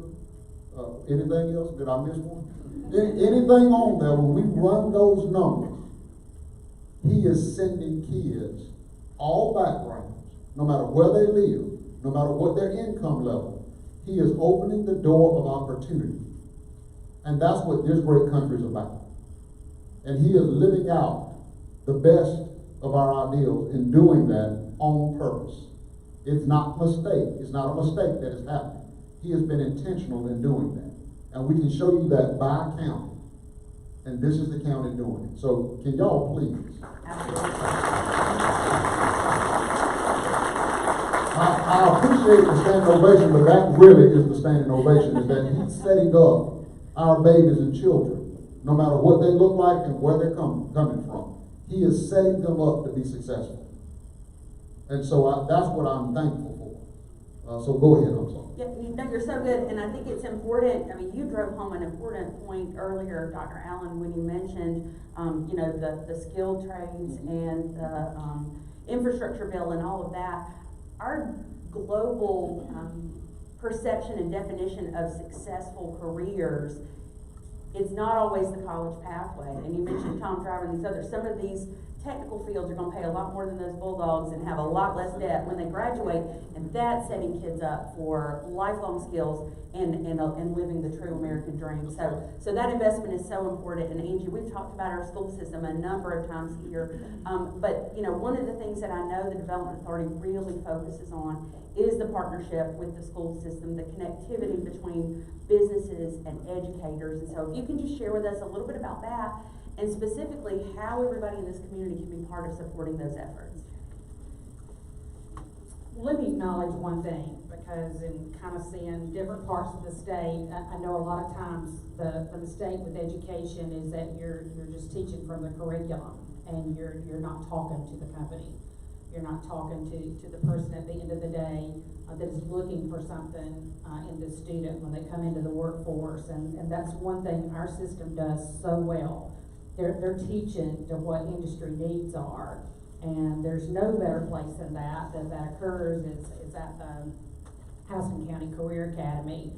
anything else? Did I miss one? Anything on there, when we run those numbers, he is sending kids, all backgrounds, no matter where they live, no matter what their income level, he is opening the door of opportunity. And that's what this great country is about. And he is living out the best of our ideals in doing that on purpose. It's not a mistake. It's not a mistake that has happened. He has been intentional in doing that. And we can show you that by county. And this is the county doing it. So can y'all please? I appreciate the standing ovation, but that really is the standing ovation, is that he's setting up our babies and children, no matter what they look like and where they're coming from. He is setting them up to be successful. And so that's what I'm thankful for. So go ahead, I'm sorry. Yeah, no, you're so good, and I think it's important. I mean, you drove home an important point earlier, Dr. Allen, when you mentioned, the skilled trades and the infrastructure bill and all of that. Our global perception and definition of successful careers is not always the college pathway. And you mentioned Tom Driver and these others, some of these technical fields are gonna pay a lot more than those Bulldogs and have a lot less debt when they graduate, and that's setting kids up for lifelong skills and living the true American dream. So that investment is so important, and Angie, we've talked about our school system a number of times here, but you know, one of the things that I know the Development Authority really focuses on is the partnership with the school system, the connectivity between businesses and educators, and so if you can just share with us a little bit about that, and specifically how everybody in this community can be part of supporting those efforts. Let me acknowledge one thing, because in kind of seeing different parts of the state, I know a lot of times the mistake with education is that you're just teaching from the curriculum, and you're not talking to the company. You're not talking to the person at the end of the day that is looking for something in the student when they come into the workforce, and that's one thing our system does so well. They're teaching to what industry needs are, and there's no better place than that occurs is at the Houston County Career Academy.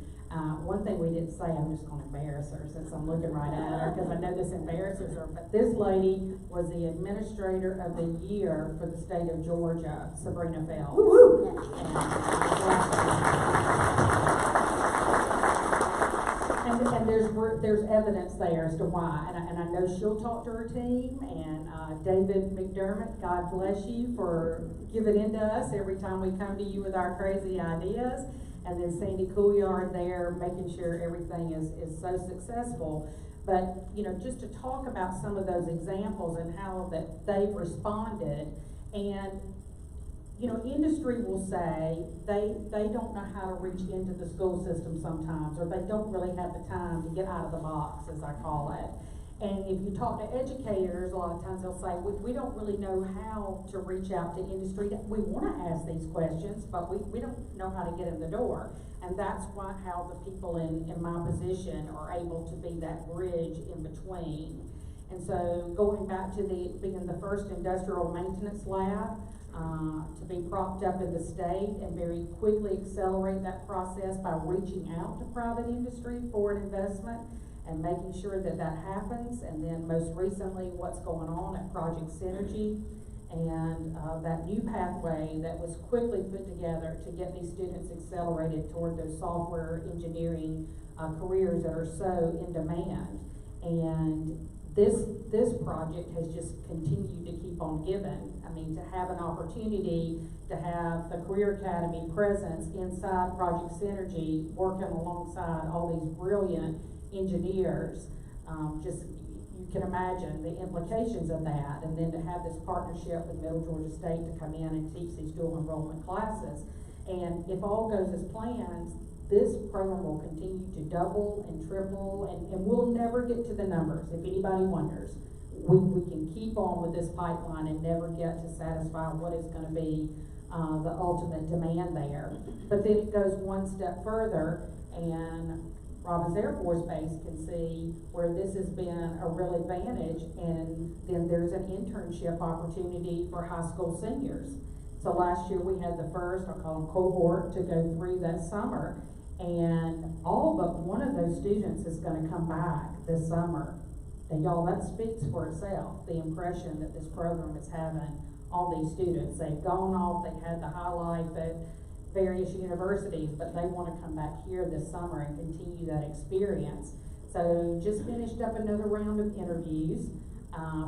One thing we didn't say, I'm just gonna embarrass her since I'm looking right at her, because I know this embarrasses her, but this lady was the Administrator of the Year for the state of Georgia, Sabrina Phelps. Woo-hoo! And there's evidence there as to why, and I know she'll talk to her team, and David McDermott, God bless you for giving in to us every time we come to you with our crazy ideas, and then Sandy Couillard there making sure everything is so successful. But, you know, just to talk about some of those examples and how that they've responded, and you know, industry will say they don't know how to reach into the school system sometimes, or they don't really have the time to get out of the box, as I call it. And if you talk to educators, a lot of times they'll say, we don't really know how to reach out to industry. We want to ask these questions, but we don't know how to get in the door. And that's how the people in my position are able to be that bridge in between. And so going back to being the first industrial maintenance lab, to be propped up in the state and very quickly accelerate that process by reaching out to private industry for an investment and making sure that happens. And then most recently, what's going on at Project Synergy, and that new pathway that was quickly put together to get these students accelerated toward those software engineering careers that are so in demand. And this project has just continued to keep on giving. I mean, to have an opportunity to have the Career Academy presence inside Project Synergy, working alongside all these brilliant engineers, you can imagine the implications of that. And then to have this partnership with Middle Georgia State to come in and teach these dual enrollment classes. And if all goes as planned, this program will continue to double and triple, and we'll never get to the numbers. If anybody wonders, we can keep on with this pipeline and never get to satisfy what is going to be the ultimate demand there. But then it goes one step further, and Robins Air Force Base can see where this has been a real advantage, and then there's an internship opportunity for high school seniors. So last year we had the first, I'll call them cohort, to go through that summer. And all but one of those students is going to come back this summer. And y'all, that speaks for itself, the impression that this program is having on these students. They've gone off, they've had the high life at various universities, but they want to come back here this summer and continue that experience. So just finished up another round of interviews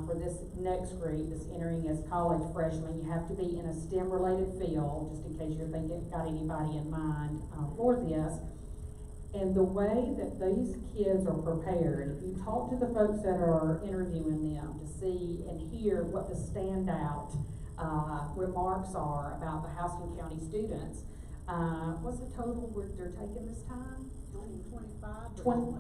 for this next group that's entering as college freshmen. You have to be in a STEM-related field, just in case you're thinking, got anybody in mind for this. And the way that these kids are prepared, if you talk to the folks that are interviewing them to see and hear what the standout remarks are about the Houston County students, what's the total they're taking this time? 20.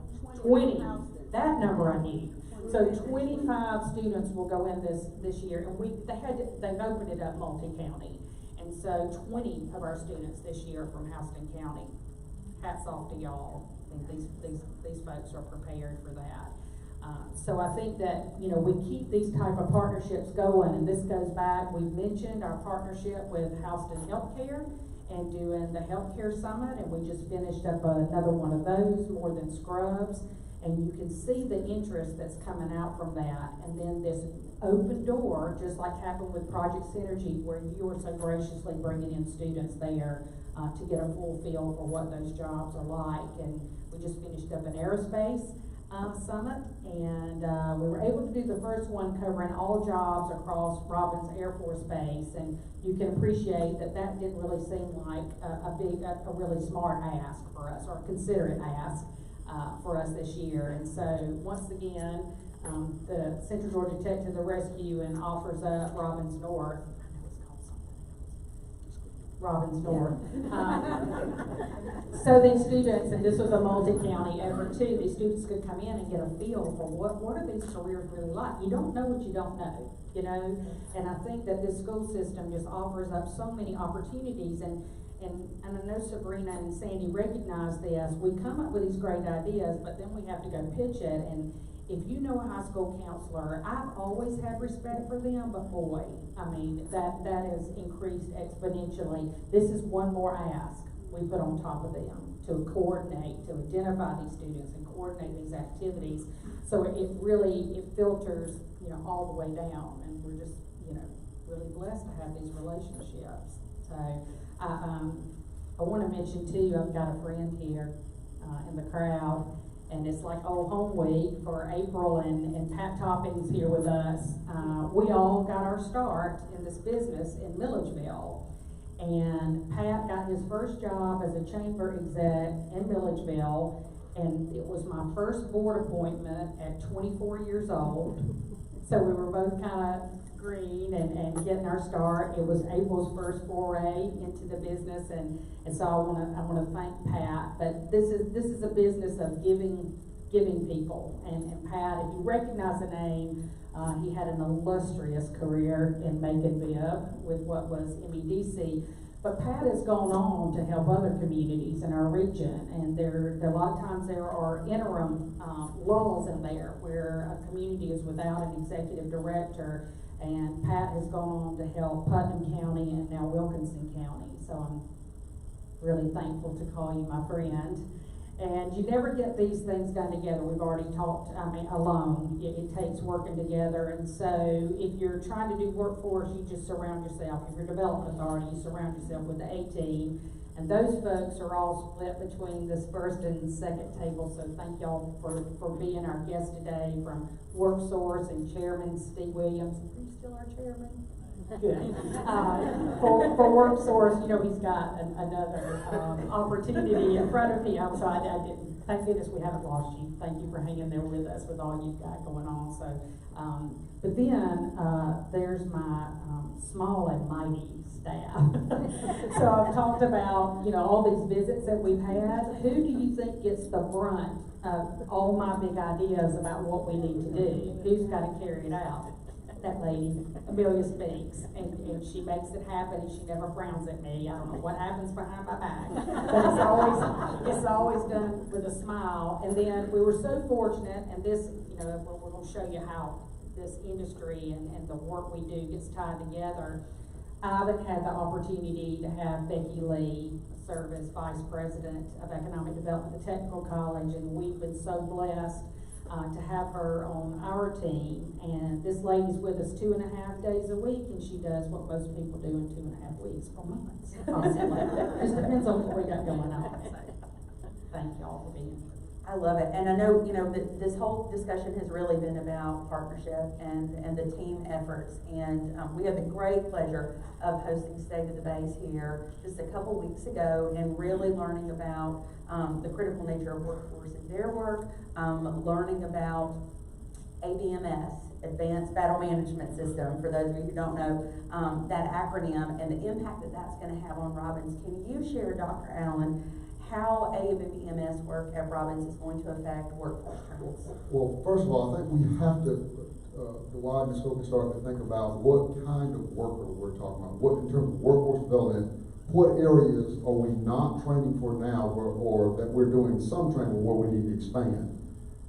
That number I need. So 25 students will go in this year, and they've opened it up multi-county, and so 20 of our students this year are from Houston County. Hats off to y'all. I think these folks are prepared for that. So I think that, you know, we keep these type of partnerships going, and this goes back, we mentioned our partnership with Houston Healthcare and doing the Healthcare Summit, and we just finished up another one of those, More Than Scrubs. And you can see the interest that's coming out from that. And then this open door, just like happened with Project Synergy, where you were so graciously bringing in students there to get a full feel for what those jobs are like. And we just finished up an aerospace summit, and we were able to do the first one covering all jobs across Robins Air Force Base. And you can appreciate that that didn't really seem like a really smart ask for us, or considerate ask for us this year. And so once again, the Central Georgia Tech to the rescue and offers up Robins North. I know it's called something. Robins North. So these students, and this was a multi-county effort too, these students could come in and get a feel for what are these careers really like. You don't know what you don't know, you know? And I think that this school system just offers up so many opportunities, and I know Sabrina and Sandy recognize this. We come up with these great ideas, but then we have to go pitch it. And if you know a high school counselor, I've always had respect for them, but boy, I mean, that has increased exponentially. This is one more ask we put on top of them to coordinate, to identify these students and coordinate these activities. So it filters, you know, all the way down, and we're just, you know, really blessed to have these relationships. So I want to mention too, I've got a friend here in the crowd, and it's like Old Home Week for April, and Pat Topping's here with us. We all got our start in this business in Milledgeville, and Pat got his first job as a chamber exec in Milledgeville, and it was my first board appointment at 24 years old. So we were both kind of green and getting our start. It was April's first foray into the business, and so I want to thank Pat. But this is a business of giving people, and Pat, if you recognize the name, he had an illustrious career in Macon Viv with what was MEDC. But Pat has gone on to help other communities in our region, and there a lot of times there are interim lulls in there where a community is without an executive director. And Pat has gone on to help Putnam County and now Wilkinson County. So I'm really thankful to call you my friend. And you never get these things done together. We've already talked, alone. It takes working together. And so if you're trying to do workforce, you just surround yourself. If you're development authority, you surround yourself with the A team. And those folks are all split between this first and second table. So thank y'all for being our guest today, from WorkSource and Chairman Steve Williams. Are you still our chairman? Good. For WorkSource, you know, he's got another opportunity in front of him. So I didn't. Thank goodness we haven't lost you. Thank you for hanging there with us with all you've got going on. So, but then there's my small and mighty staff. So I've talked about, you know, all these visits that we've had. Who do you think gets the brunt of all my big ideas about what we need to do? Who's got to carry it out? That lady, Amelia Speaks, and she makes it happen, and she never frowns at me. I don't know what happens behind my back, but it's always done with a smile. And then we were so fortunate, and this, you know, we're going to show you how this industry and the work we do gets tied together. I've had the opportunity to have Becky Lee serve as Vice President of Economic Development at the Technical College, and we've been so blessed to have her on our team. And this lady's with us 2.5 days a week, and she does what most people do in 2.5 weeks or months. Just depends on what we got going on. So, thank y'all for being here. I love it. And I know, you know, this whole discussion has really been about partnership and the team efforts. And we had the great pleasure of hosting State of the Base here just a couple weeks ago, and really learning about the critical nature of workforce in their work, learning about ABMS, Advanced Battle Management System, for those of you who don't know that acronym, and the impact that that's going to have on Robins. Can you share, Dr. Allen, how ABMS work at Robins is going to affect workforce trends? Well, first of all, I think we have to widen the scope and start to think about what kind of worker we're talking about. What, in terms of workforce development, what areas are we not training for now, or that we're doing some training where we need to expand?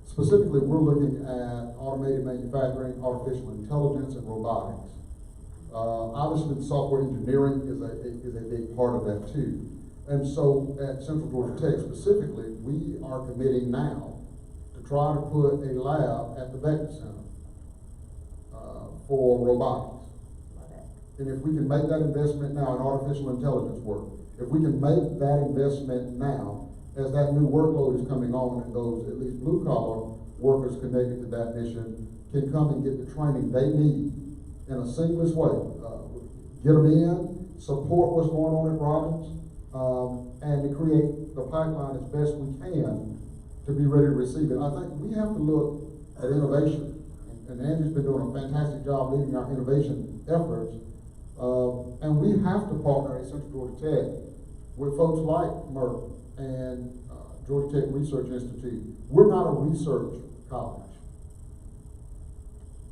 Specifically, we're looking at automated manufacturing, artificial intelligence, and robotics. Obviously, software engineering is a big part of that too. And so at Central Georgia Tech specifically, we are committing now to to try to put a lab at the Vector Center for robotics. And if we can make that investment now in artificial intelligence work, if we can make that investment now, as that new workload is coming on and those at least blue collar workers connected to that mission can come and get the training they need in a seamless way. Get them in, support what's going on at Robbins, and to create the pipeline as best we can to be ready to receive it. I think we have to look at innovation, and Andrew's been doing a fantastic job leading our innovation efforts, and we have to partner at Central Georgia Tech with folks like Merck and Georgia Tech Research Institute. We're not a research college,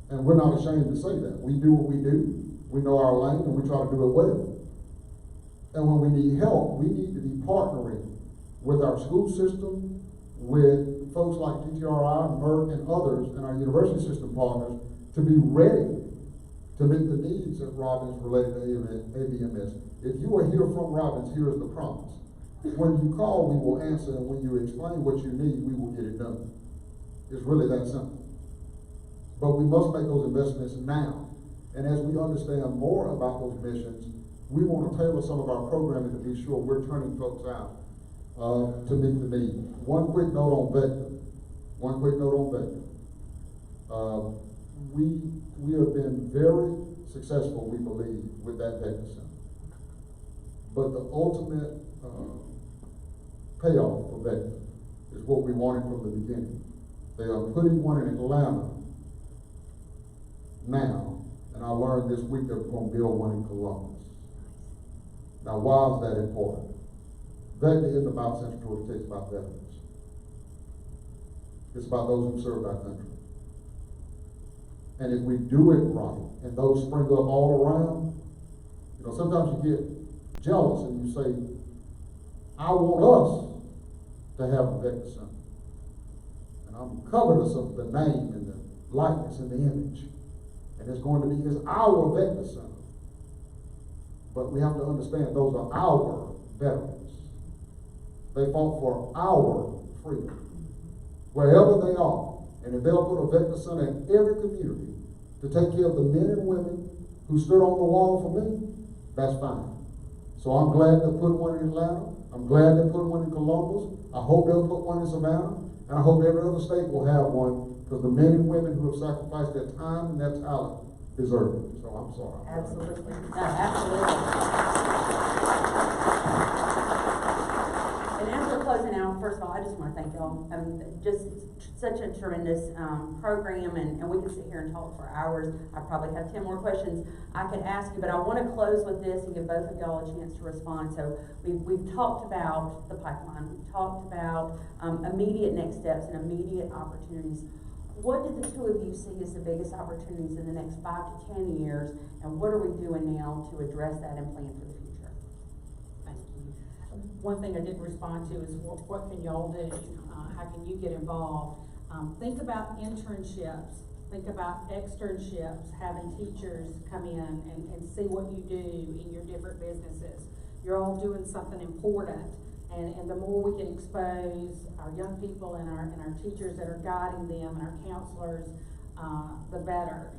and we're not ashamed to say that. We do what we do. We know our lane, and we try to do it well. And when we need help, we need to be partnering with our school system, with folks like GTRI, Merck, and others, and our university system partners, to be ready to meet the needs at Robbins related to ABMS. If you are here from Robbins, here is the promise. When you call, we will answer, and when you explain what you need, we will get it done. It's really that simple. But we must make those investments now. And as we understand more about those missions, we want to tailor some of our programming to be sure we're turning folks out to meet the need. One quick note on Vector. We have been very successful, we believe, with that Vector Center. But the ultimate payoff for Vector is what we wanted from the beginning. They are putting one in Atlanta now, and I learned this week they're going to build one in Columbus. Now, why is that important? Vector isn't about Central Georgia Tech, it's about veterans. It's about those who served our country. And if we do it right, and those spring up all around, you know, sometimes you get jealous and you say, I want us to have a Vector Center. And I'm covetous of the name and the likeness and the image. And it's going to be, it's our Vector Center. But we have to understand those are our veterans. They fought for our freedom. Wherever they are. And if they'll put a Vector Center in every community to take care of the men and women who stood on the wall for me, that's fine. So I'm glad they're putting one in Atlanta. I'm glad they're putting one in Columbus. I hope they'll put one in Savannah. And I hope every other state will have one, because the men and women who have sacrificed their time and their talent deserve it. So I'm sorry. Absolutely. No, absolutely. And as we're closing out, first of all, I just want to thank y'all. Just such a tremendous program, and we can sit here and talk for hours. I probably have 10 more questions I could ask you, but I want to close with this and give both of y'all a chance to respond. So we've talked about the pipeline. We've talked about immediate next steps and immediate opportunities. What did the two of you see as the biggest opportunities in the next 5 to 10 years, and what are we doing now to address that and plan for the future? Thank you. One thing I didn't respond to is what can y'all do? How can you get involved? Think about internships. Think about externships, having teachers come in and see what you do in your different businesses. You're all doing something important. And the more we can expose our young people and our teachers that are guiding them and our counselors, the better.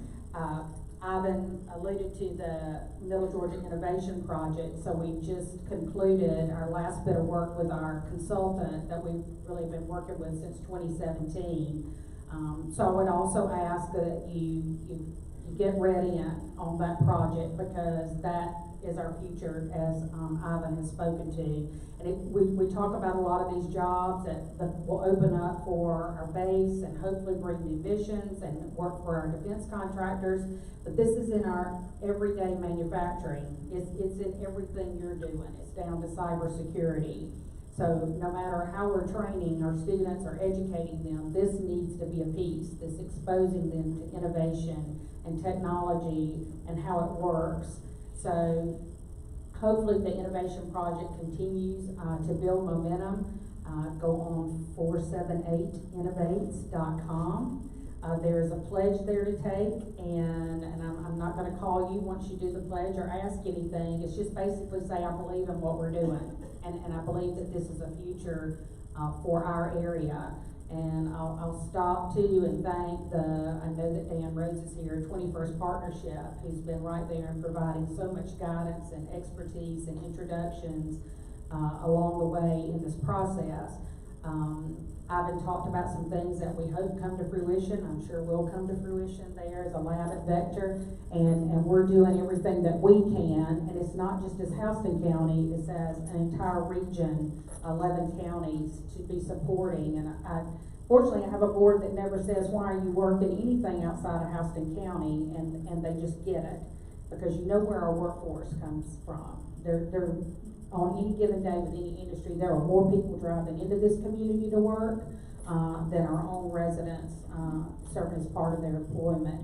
Ivan alluded to the Middle Georgia Innovation Project. So we just concluded our last bit of work with our consultant that we've really been working with since 2017. So I would also ask that you get ready on that project, because that is our future, as Ivan has spoken to. And we talk about a lot of these jobs that will open up for our base and hopefully bring munitions and work for our defense contractors. But this is in our everyday manufacturing. It's in everything you're doing. It's down to cybersecurity. So no matter how we're training our students or educating them, this needs to be a piece. This exposing them to innovation and technology and how it works. So hopefully the innovation project continues to build momentum. Go on 478innovates.com. There's a pledge there to take, and I'm not going to call you once you do the pledge or ask anything. It's just basically say, I believe in what we're doing, and I believe that this is a future for our area. And I'll stop too and thank I know that Dan Rhodes is here, 21st Partnership, who's been right there and providing so much guidance and expertise and introductions along the way in this process. Ivan talked about some things that we hope come to fruition. I'm sure will come to fruition there as a lab at Vector, and we're doing everything that we can. And it's not just as Houston County; it's as an entire region, 11 counties to be supporting. And fortunately, I have a board that never says, "Why are you working anything outside of Houston County?" And they just get it, because you know where our workforce comes from. They're on any given day with any industry, there are more people driving into this community to work than our own residents serving as part of their employment.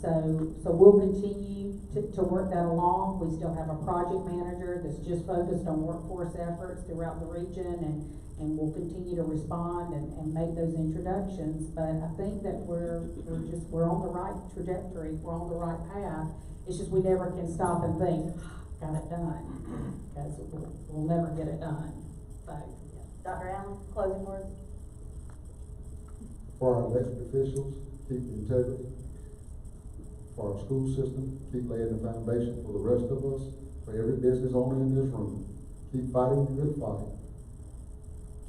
So we'll continue to work that along. We still have a project manager that's just focused on workforce efforts throughout the region, and we'll continue to respond and make those introductions. But I think that we're on the right trajectory. We're on the right path. It's just we never can stop and think, got it done, because we'll never get it done. So, Dr. Allen, closing words? For our elected officials, keep the integrity. For our school system, keep laying the foundation. For the rest of us, for every business owner in this room, keep fighting the good fight.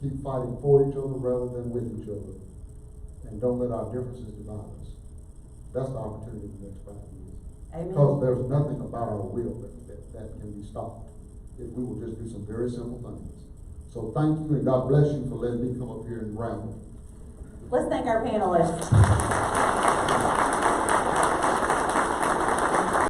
Keep fighting for each other rather than with each other. And don't let our differences divide us. That's the opportunity for the next 5 years. Amen. Because there's nothing about our will that can be stopped if we will just do some very simple things. So thank you, and God bless you for letting me come up here and ramble. Let's thank our panelists.